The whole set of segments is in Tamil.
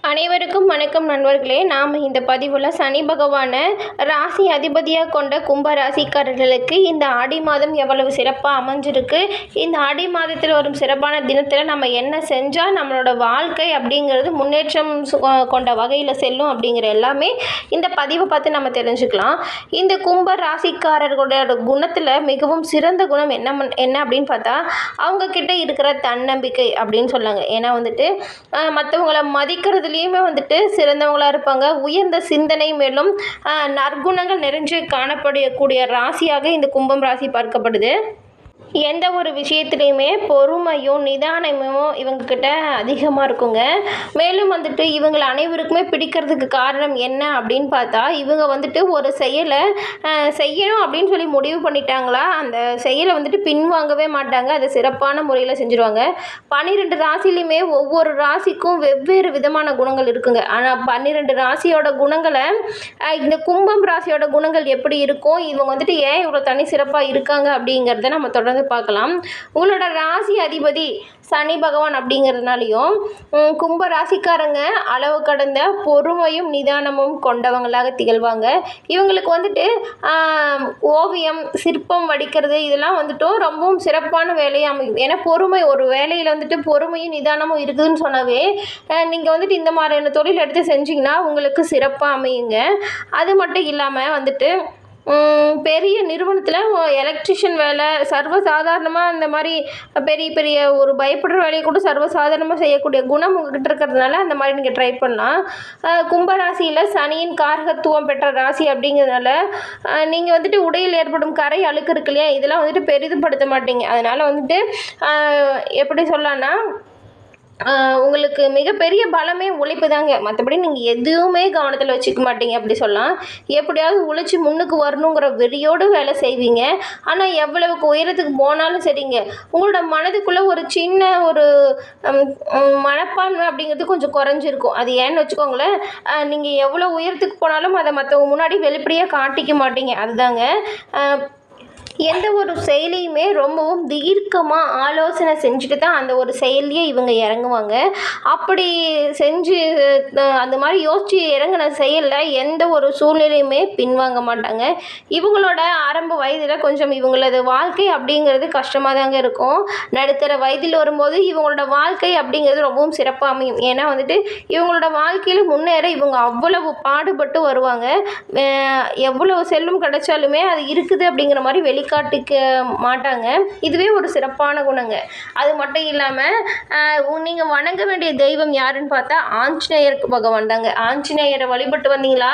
அனைவருக்கும் வணக்கம் நண்பர்களே. நாம் இந்த பதிவில் சனி பகவானை ராசி அதிபதியாக கொண்ட கும்ப ராசிக்காரர்களுக்கு இந்த ஆடி மாதம் எவ்வளவு சிறப்பாக அமைஞ்சிருக்கு, இந்த ஆடி மாதத்தில் வரும் சிறப்பான தினத்தில் நம்ம என்ன செஞ்சால் நம்மளோட வாழ்க்கை அப்படிங்கிறது முன்னேற்றம் கொண்ட வகையில் செல்லும் அப்படிங்கிற எல்லாமே இந்த பதிவை பார்த்து நம்ம தெரிஞ்சுக்கலாம். இந்த கும்ப ராசிக்காரர்களோட குணத்தில் மிகவும் சிறந்த குணம் என்ன அப்படின்னு பார்த்தா, அவங்கக்கிட்ட இருக்கிற தன்னம்பிக்கை அப்படின்னு சொல்லாங்க. ஏன்னா மற்றவங்களை மதிக்கிறது வந்துட்டு சிறந்தவங்களா இருப்பாங்க. உயர்ந்த சிந்தனை மேலும் நற்குணங்கள் நிறைஞ்சு காணப்படக்கூடிய ராசியாக இந்த கும்பம் ராசி பார்க்கப்படுது. எந்த ஒரு விஷயத்துலையுமே பொறுமையும் நிதானமும் இவங்கக்கிட்ட அதிகமாக இருக்குங்க. மேலும் இவங்களை அனைவருக்குமே பிடிக்கிறதுக்கு காரணம் என்ன அப்படின்னு பார்த்தா, இவங்க ஒரு செயலை செய்யணும் அப்படின்னு சொல்லி முடிவு பண்ணிட்டாங்களா, அந்த செயலை பின்வாங்கவே மாட்டாங்க. அதை சிறப்பான முறையில் செஞ்சுருவாங்க. 12 ராசிலையுமே ஒவ்வொரு ராசிக்கும் வெவ்வேறு விதமான குணங்கள் இருக்குங்க. ஆனால் 12 ராசியோட குணங்களை இந்த கும்பம் ராசியோட குணங்கள் எப்படி இருக்கும், இவங்க ஏன் இவ்வளோ தனி சிறப்பாக இருக்காங்க அப்படிங்கிறத நம்ம தொடர்ந்து பார்க்கலாம். உங்களோட ராசி அதிபதி சனி பகவான் அப்படிங்கிறதுனாலையும் கும்ப ராசிக்காரங்க அளவு கடந்த பொறுமையும் நிதானமும் கொண்டவங்களாக திகழ்வாங்க. இவங்களுக்கு ஓவியம் சிற்பம் வடிக்கிறது இதெல்லாம் ரொம்பவும் சிறப்பான வேலையாக அமையும். ஏன்னா பொறுமை, ஒரு வேலையில் பொறுமையும் நிதானமும் இருக்குதுன்னு சொன்னாவே நீங்கள் இந்த மாதிரியான தொழில் எடுத்து செஞ்சிங்கன்னா உங்களுக்கு சிறப்பாக அமையுங்க. அது மட்டும் இல்லாமல் பெரிய நிறுவனத்தில் எலக்ட்ரிஷியன் வேலை சர்வசாதாரணமாக இந்த மாதிரி பெரிய பெரிய ஒரு பயப்படுற வேலையை கூட சர்வசாதாரணமாக செய்யக்கூடிய குணம் உங்ககிட்ட இருக்கிறதுனால அந்த மாதிரி நீங்கள் ட்ரை பண்ணலாம். கும்பராசியில் சனியின் காரகத்துவம் பெற்ற ராசி அப்படிங்கிறதுனால நீங்கள் உடையில் ஏற்படும் கரை அழுக்கு இருக்கு இல்லையா, இதெல்லாம் பெரிதுபடுத்த மாட்டீங்க. அதனால் எப்படி சொல்லலாம்னா, உங்களுக்கு மிகப்பெரிய பலமே உழைப்பு தாங்க. மற்றபடி நீங்கள் எதுவுமே கவனத்தில் வச்சுக்க மாட்டீங்க அப்படி சொல்லலாம். எப்படியாவது உழைச்சி முன்னுக்கு வரணுங்கிற வெறியோடு வேலை செய்வீங்க. ஆனால் எவ்வளவுக்கு உயரத்துக்கு போனாலும் சரிங்க, உங்களோட மனதுக்குள்ளே ஒரு சின்ன ஒரு மனப்பான்மை அப்படிங்கிறது கொஞ்சம் குறைஞ்சிருக்கும். அது ஏன்னு வச்சுக்கோங்களேன், நீங்கள் எவ்வளோ உயரத்துக்கு போனாலும் அதை மற்றவங்க முன்னாடி வெளிப்படையாக காட்டிக்க மாட்டீங்க. அதுதாங்க. எந்த ஒரு செயலையுமே ரொம்பவும் தீர்க்கமாக ஆலோசனை செஞ்சுட்டு தான் அந்த ஒரு செயலையே இவங்க இறங்குவாங்க. அப்படி செஞ்சு அந்த மாதிரி யோசித்து இறங்கின செயலில் எந்த ஒரு சூழ்நிலையுமே பின்வாங்க மாட்டாங்க. இவங்களோட ஆரம்ப வயதில் கொஞ்சம் இவங்களது வாழ்க்கை அப்படிங்கிறது கஷ்டமாக தாங்க இருக்கும். நடுத்தர வயதில் வரும்போது இவங்களோட வாழ்க்கை அப்படிங்கிறது ரொம்பவும் சிறப்பாக அமையும். ஏன்னா இவங்களோட வாழ்க்கையில் முன்னேற இவங்க அவ்வளவு பாடுபட்டு வருவாங்க. எவ்வளவு செல்வம் கிடைச்சாலுமே அது இருக்குது அப்படிங்கிற மாதிரி வெளிக்காட்டிக்க மாட்டாங்க. இதுவே ஒரு சிறப்பான குணங்க. அது மட்டும் இல்லாமல் நீங்கள் வணங்க வேண்டிய தெய்வம் யாருன்னு பார்த்தா ஆஞ்சநேயர் பகவான் தாங்க. ஆஞ்சநேயரை வழிபட்டு வந்தீங்களா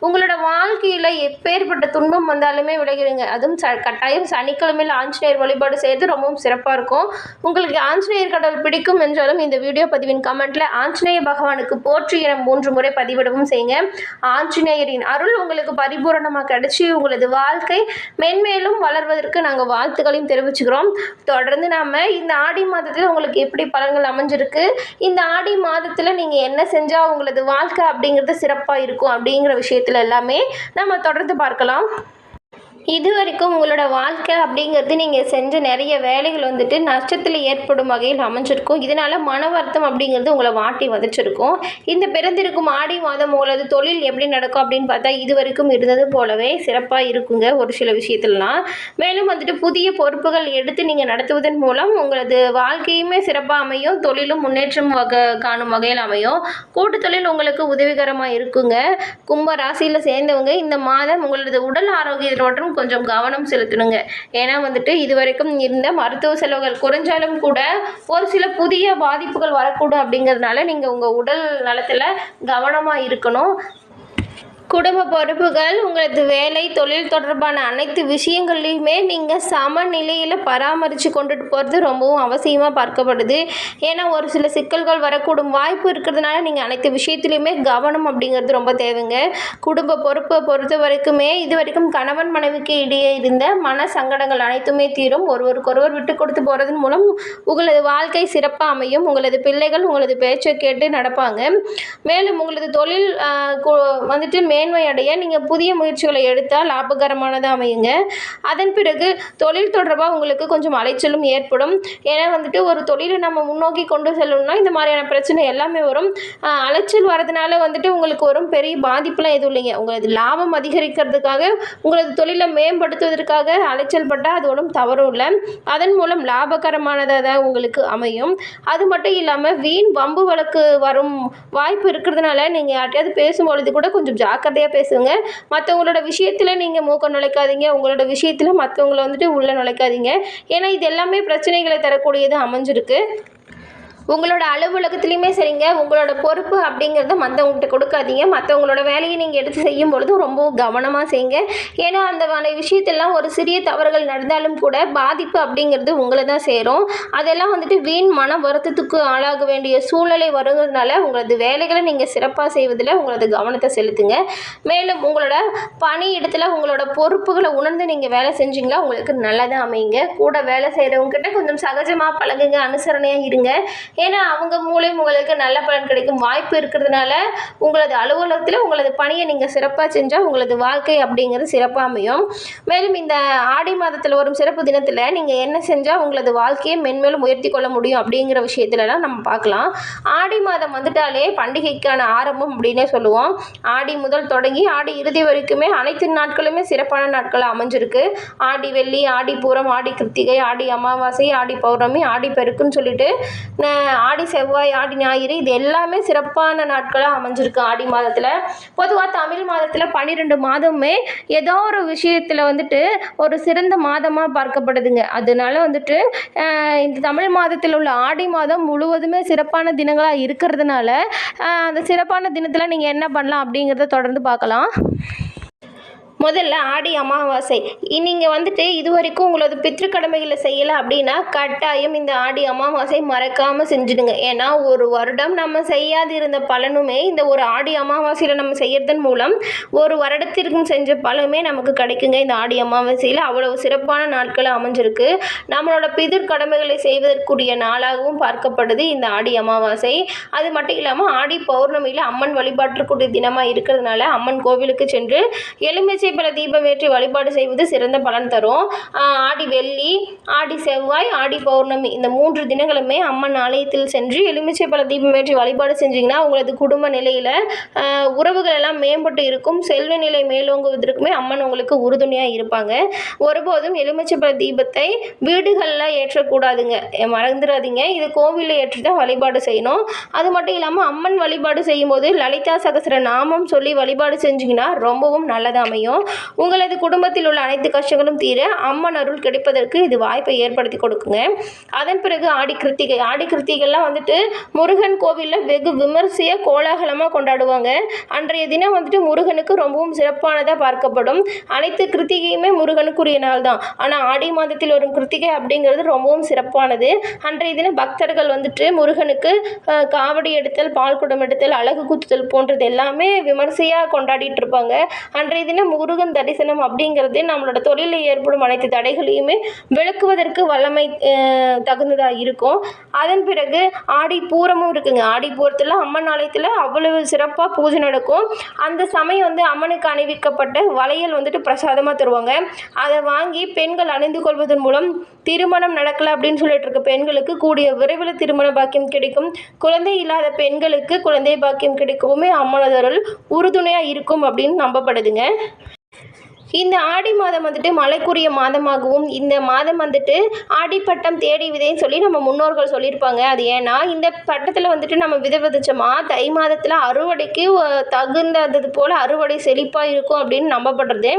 உங்களோட வாழ்க்கையில் எப்பேற்பட்ட துன்பம் வந்தாலுமே விலகிடுங்க. அதுவும் கட்டாயம் சனிக்கிழமையில் ஆஞ்சநேயர் வழிபாடு செய்கிறது ரொம்பவும் சிறப்பாக இருக்கும். உங்களுக்கு ஆஞ்சநேயர் கடவுள் பிடிக்கும் என்றாலும் இந்த வீடியோ பதிவின் கமெண்ட்டில் ஆஞ்சநேயர் பகவானுக்கு போற்றி என 3 முறை பதிவிடவும் செய்யுங்க. ஆஞ்சநேயரின் அருள் உங்களுக்கு பரிபூரணமாக கிடைச்சி உங்களது வாழ்க்கை மென்மேலும் வளர்வதற்கு நாங்கள் வாழ்த்துக்களையும் தெரிவிச்சுக்கிறோம். தொடர்ந்து நாம் இந்த ஆடி மாதத்தில் உங்களுக்கு எப்படி பலன்கள் அமைஞ்சிருக்கு, இந்த ஆடி மாதத்தில் நீங்கள் என்ன செஞ்சால் உங்களது வாழ்க்கை அப்படிங்கிறது சிறப்பாக இருக்கும் அப்படிங்கிற விஷயத்தில் எல்லாமே நம்ம தொடர்ந்து பார்க்கலாம். இது வரைக்கும் உங்களோட வாழ்க்கை அப்படிங்கிறது நீங்கள் செஞ்ச நிறைய வேலைகள் நஷ்டத்தில் ஏற்படும் வகையில் அமைஞ்சிருக்கும். இதனால் மன வருத்தம் அப்படிங்கிறது உங்களை வாட்டி வதச்சிருக்கும். இந்த பிறந்திருக்கும் ஆடி மாதம் உங்களது தொழில் எப்படி நடக்கும் அப்படின்னு பார்த்தா இது வரைக்கும் இருந்தது போலவே சிறப்பாக இருக்குங்க ஒரு சில விஷயத்துலலாம். மேலும் புதிய பொறுப்புகள் எடுத்து நீங்கள் நடத்துவதன் மூலம் உங்களது வாழ்க்கையுமே சிறப்பாக அமையும், தொழிலும் முன்னேற்றம் காணும் வகையில் அமையும். கூட்டு தொழில் உங்களுக்கு உதவிகரமாக இருக்குங்க. கும்ப ராசியில் சேர்ந்தவங்க இந்த மாதம் உங்களது உடல் ஆரோக்கியத்தோட கொஞ்சம் கவனம் செலுத்தணுங்க. ஏன்னா இது வரைக்கும் இருந்த மருத்துவ செலவுகள் குறைஞ்சாலும் கூட ஒரு சில புதிய பாதிப்புகள் வரக்கூடும். அப்படிங்கிறதுனால நீங்கள் உங்கள் உடல் நலத்தில் கவனமாக இருக்கணும். குடும்ப பொறுப்புகள், உங்களது வேலை தொழில் தொடர்பான அனைத்து விஷயங்கள்லையுமே நீங்கள் சமநிலையில் பராமரித்து கொண்டுட்டு போகிறது ரொம்பவும் அவசியமாக பார்க்கப்படுது. ஏன்னா ஒரு சில சிக்கல்கள் வரக்கூடும் வாய்ப்பு இருக்கிறதுனால நீங்கள் அனைத்து விஷயத்துலையுமே கவனம் அப்படிங்கிறது ரொம்ப தேவைங்க. குடும்ப பொறுப்பை பொறுத்த வரைக்குமே இது வரைக்கும் கணவன் மனைவிக்கு இடையே இருந்த மன சங்கடங்கள் அனைத்துமே தீரும். ஒருவருக்கொருவர் விட்டு கொடுத்து போகிறதன் மூலம் உங்களது வாழ்க்கை சிறப்பாக அமையும். உங்களது பிள்ளைகள் உங்களது பேச்சை கேட்டு நடப்பாங்க. மேலும் உங்களது தொழில் மேன்மை அடைய நீங்கள் புதிய முயற்சிகளை எடுத்தால் லாபகரமானதாக அமையுங்க. அதன் பிறகு தொழில் தொடர்பாக உங்களுக்கு கொஞ்சம் அலைச்சலும் ஏற்படும். ஏன்னா வந்துட்டு ஒரு தொழிலை நம்ம முன்னோக்கி கொண்டு செல்லணும்னா இந்த மாதிரியான பிரச்சனை எல்லாமே வரும். அலைச்சல் வரதுனால வந்துட்டு உங்களுக்கு வரும் பெரிய பாதிப்புலாம் எதுவும் இல்லைங்க. உங்களது லாபம் அதிகரிக்கிறதுக்காக உங்களது தொழிலை மேம்படுத்துவதற்காக அலைச்சல் பட்டால் அது ஒன்றும் தவறும் இல்லை. அதன் மூலம் லாபகரமானதாக தான் உங்களுக்கு அமையும். அது மட்டும் இல்லாமல் வீண் வம்பு வழக்கு வரும் வாய்ப்பு இருக்கிறதுனால நீங்கள் யார்ட்டையாவது பேசும்பொழுது கூட கொஞ்சம் ஜாக்கிரதையாக பேசுங்க. மற்றவங்களோட விஷயத்தில் நீங்கள் மூக்க நுழைக்காதீங்க. உங்களோட விஷயத்தில் மற்றவங்கள வந்துட்டு உள்ளே நுழைக்காதீங்க. ஏன்னா இது எல்லாமே பிரச்சனைகளை தரக்கூடியது அமைஞ்சிருக்கு. உங்களோட அலுவலகத்துலேயுமே சரிங்க, உங்களோட பொறுப்பு அப்படிங்கிறத மற்றவங்ககிட்ட கொடுக்காதீங்க. மற்றவங்களோட வேலையை நீங்கள் எடுத்து செய்யும் பொழுது ரொம்ப கவனமாக செய்யுங்க. ஏன்னா அந்த விஷயத்தெல்லாம் ஒரு சிறிய தவறுகள் நடந்தாலும் கூட பாதிப்பு அப்படிங்கிறது உங்களை தான் சேரும். அதெல்லாம் வந்துட்டு வீண் மன வருத்தத்துக்கு ஆளாக வேண்டிய சூழ்நிலை வருங்கிறதுனால உங்களது வேலைகளை நீங்கள் சிறப்பாக செய்வதில் உங்களது கவனத்தை செலுத்துங்க. மேலும் உங்களோட பணி இடத்துல உங்களோட பொறுப்புகளை உணர்ந்து நீங்கள் வேலை செஞ்சீங்களா உங்களுக்கு நல்லதாக அமையுங்க. கூட வேலை செய்கிறவங்ககிட்ட கொஞ்சம் சகஜமாக பழகுங்க, அனுசரணையாக இருங்க. ஏன்னா அவங்க மூலம் உங்களுக்கு நல்ல பலன் கிடைக்கும் வாய்ப்பு இருக்கிறதுனால உங்களது அலுவலகத்தில் உங்களது பணியை நீங்கள் சிறப்பாக செஞ்சால் உங்களது வாழ்க்கை அப்படிங்கிறது சிறப்பாக அமையும். மேலும் இந்த ஆடி மாதத்தில் வரும் சிறப்பு தினத்தில் நீங்கள் என்ன செஞ்சால் உங்களது வாழ்க்கையை மென்மேலும் உயர்த்தி கொள்ள முடியும் அப்படிங்கிற விஷயத்துலலாம் நம்ம பார்க்கலாம். ஆடி மாதம் வந்துட்டாலே பண்டிகைக்கான ஆரம்பம் அப்படின்னே சொல்லுவோம். ஆடி முதல் தொடங்கி ஆடி இறுதி வரைக்குமே அனைத்து நாட்களுமே சிறப்பான நாட்களாக அமைஞ்சிருக்கு. ஆடி வெள்ளி, ஆடி பூரம், ஆடி கிருத்திகை, ஆடி அமாவாசை, ஆடி பௌர்ணமி, ஆடி பெருக்குன்னு சொல்லிட்டு ஆடி செவ்வாய், ஆடி ஞாயிறு இது எல்லாமே சிறப்பான நாட்களாக அமைஞ்சிருக்கு ஆடி மாதத்தில். பொதுவாக தமிழ் மாதத்தில் 12 மாதமுமே ஏதோ ஒரு விஷயத்தில் வந்துட்டு ஒரு சிறந்த மாதமாக பார்க்கப்படுதுங்க. அதனால வந்துட்டு இந்த தமிழ் மாதத்தில் உள்ள ஆடி மாதம் முழுவதுமே சிறப்பான தினங்களாக இருக்கிறதுனால அந்த சிறப்பான தினத்தில் நீங்கள் என்ன பண்ணலாம் அப்படிங்கிறத தொடர்ந்து பார்க்கலாம். முதல்ல ஆடி அமாவாசை. நீங்கள் வந்துட்டு இது வரைக்கும் உங்களது பித்ருக்கடமைகளை செய்யலை அப்படின்னா கட்டாயம் இந்த ஆடி அமாவாசை மறக்காமல் செஞ்சுடுங்க. ஏன்னா ஒரு வருடம் நம்ம செய்யாது இருந்த பலனுமே இந்த ஒரு ஆடி அமாவாசையில் நம்ம செய்யறதன் மூலம் ஒரு வருடத்திற்கும் செஞ்ச பலனுமே நமக்கு கிடைக்குங்க. இந்த ஆடி அமாவாசையில் அவ்வளவு சிறப்பான நாட்கள் அமைஞ்சிருக்கு. நம்மளோட பிதிர்கடமைகளை செய்வதற்குரிய நாளாகவும் பார்க்கப்படுது இந்த ஆடி அமாவாசை. அது மட்டும் இல்லாமல் ஆடி பௌர்ணமியில் அம்மன் வழிபாட்டிற்குரிய தினமாக இருக்கிறதுனால அம்மன் கோவிலுக்கு சென்று எலுமிச்சை பல தீபம் ஏற்றி வழிபாடு செய்வது சிறந்த பலன் தரும். ஆடி வெள்ளி, ஆடி செவ்வாய், ஆடி பௌர்ணமி இந்த 3 தினங்களுமே அம்மன் ஆலயத்தில் சென்று எலுமிச்சை பல தீபம் ஏற்றி வழிபாடு செஞ்சிங்கன்னா உங்களது குடும்ப நிலையில் உறவுகள் எல்லாம் மேம்பட்டு இருக்கும். செல்வ நிலை மேலோங்குவதற்குமே அம்மன் உங்களுக்கு உறுதுணையாக இருப்பாங்க. ஒருபோதும் எலுமிச்சை பல தீபத்தை வீடுகளில் ஏற்றக்கூடாதுங்க, மறந்துடாதீங்க. இது கோவிலில் ஏற்றி தான் வழிபாடு செய்யணும். அது மட்டும் இல்லாமல் அம்மன் வழிபாடு செய்யும்போது லலிதா சகஸ்ர நாமம் சொல்லி வழிபாடு செஞ்சிங்கன்னா ரொம்பவும் நல்லதாக அமையும். உங்களது குடும்பத்தில் உள்ள அனைத்து கஷ்டங்களும் தீர அம்மன் அருள் கிடைப்பதற்கு இது வாய்ப்பை ஏற்படுத்தி கொடுக்குங்க. அதன் பிறகு ஆடி கிருத்திகை. ஆடி கிருத்திகைலாம் வந்துட்டு முருகன் கோவிலில் வெகு விமர்சையாக கோலாகலமாக கொண்டாடுவாங்க. அன்றைய தினம் வந்துட்டு முருகனுக்கு ரொம்பவும் சிறப்பானதாக பார்க்கப்படும். அனைத்து கிருத்திகையுமே முருகனுக்குரிய நாள் தான். ஆனால் ஆடி மாதத்தில் வரும் கிருத்திகை அப்படிங்கிறது ரொம்பவும் சிறப்பானது. அன்றைய தினம் பக்தர்கள் வந்துட்டு முருகனுக்கு காவடி எடுத்தல், பால் குடம் எடுத்தல், அழகு குத்துதல் போன்றது எல்லாமே விமர்சையாக கொண்டாடிட்டு இருப்பாங்க. அன்றைய தினம் முருகன் தரிசனம் அப்படிங்கிறது நம்மளோட தொழிலில் ஏற்படும் அனைத்து தடைகளையுமே விளக்குவதற்கு வல்லமை தகுந்ததாக இருக்கும். அதன் பிறகு ஆடி பூரமும் இருக்குங்க. ஆடி பூரத்தில் அம்மன் ஆலயத்தில் அவ்வளவு சிறப்பாக பூஜை நடக்கும். அந்த சமயம் வந்து அம்மனுக்கு அணிவிக்கப்பட்ட வளையல் வந்துட்டு பிரசாதமாக தருவாங்க. அதை வாங்கி பெண்கள் அணிந்து கொள்வதன் மூலம் திருமணம் நடக்கலை அப்படின்னு சொல்லிட்டு இருக்க பெண்களுக்கு கூடிய விரைவில் திருமண பாக்கியம் கிடைக்கும். குழந்தை இல்லாத பெண்களுக்கு குழந்தை பாக்கியம் கிடைக்கவுமே அம்மனது அருள் உறுதுணையாக இருக்கும் அப்படின்னு நம்பப்படுதுங்க. இந்த ஆடி மாதம் வந்துட்டு மழைக்குரிய மாதமாகவும் இந்த மாதம் வந்துட்டு ஆடிப்பட்டம் தேடி விதைன்னு சொல்லி நம்ம முன்னோர்கள் சொல்லியிருப்பாங்க. அது ஏன்னா இந்த பட்டத்தில் வந்துட்டு நம்ம விதை விதைச்சோமா தை மாதத்தில் அறுவடைக்கு தகுந்தது போல் அறுவடை செழிப்பாக இருக்கும் அப்படின்னு நம்பப்படுறது.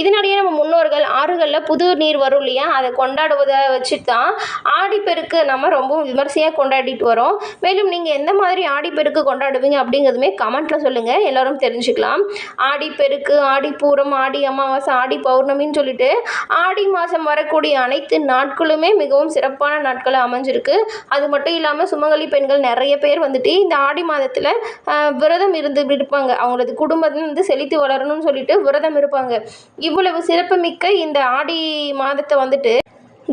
இதனாலேயே நம்ம முன்னோர்கள் ஆறுகளில் புது நீர் வரும் இல்லையா, அதை கொண்டாடுவதை வச்சு தான் ஆடிப்பெருக்கு நம்ம ரொம்பவும் விமர்சையாக கொண்டாடிட்டு வரோம். மேலும் நீங்கள் எந்த மாதிரி ஆடிப்பெருக்கு கொண்டாடுவீங்க அப்படிங்கிறதுமே கமெண்ட்டில் சொல்லுங்கள், எல்லோரும் தெரிஞ்சுக்கலாம். ஆடிப்பெருக்கு, ஆடிப்பூரம், ஆடி அமாவாசை, ஆடி பௌர்ணமின்னு சொல்லிட்டு ஆடி மாதம் வரக்கூடிய அனைத்து நாட்களுமே மிகவும் சிறப்பான நாட்களை அமைஞ்சிருக்கு. அது மட்டும் இல்லாமல் சுமங்கலி பெண்கள் நிறைய பேர் வந்துட்டு இந்த ஆடி மாதத்தில் விரதம் இருப்பாங்க. அவங்களது குடும்பம் வந்து செழித்து வளரணும்னு சொல்லிட்டு விரதம் இருப்பாங்க. இவ்வளவு சிறப்புமிக்க இந்த ஆடி மாதத்தை வந்துட்டு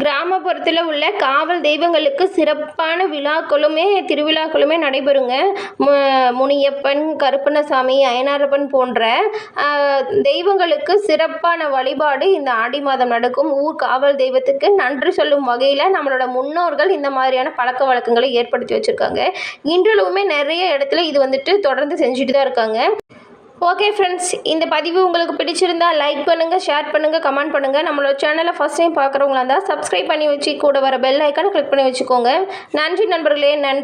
கிராமப்புறத்தில் உள்ள காவல் தெய்வங்களுக்கு சிறப்பான விழாக்களுமே திருவிழாக்களுமே நடைபெறுங்க. முனியப்பன், கருப்பண்ணசாமி, அய்யனாரப்பன் போன்ற தெய்வங்களுக்கு சிறப்பான வழிபாடு இந்த ஆடி மாதம் நடக்கும். ஊர் காவல் தெய்வத்துக்கு நன்றி சொல்லும் வகையில் நம்மளோட முன்னோர்கள் இந்த மாதிரியான பழக்க வழக்கங்களை ஏற்படுத்தி வச்சுருக்காங்க. இன்றளவுமே நிறைய இடத்துல இது வந்துட்டு தொடர்ந்து செஞ்சுட்டு தான் இருக்காங்க. ஓகே ஃப்ரெண்ட்ஸ், இந்த பதிவு உங்களுக்கு பிடிச்சிருந்தா லைக் பண்ணுங்கள், ஷேர் பண்ணுங்கள், கமெண்ட் பண்ணுங்கள். நம்மளோட சேனலை ஃபஸ்ட் டைம் பார்க்குறவங்களா இருந்தால் சப்ஸ்கிரைப் பண்ணி வச்சு கூட வர பெல் ஐக்கானை கிளிக் பண்ணி வச்சுக்கோங்க. நன்றி நண்பர்களே, நன்றி.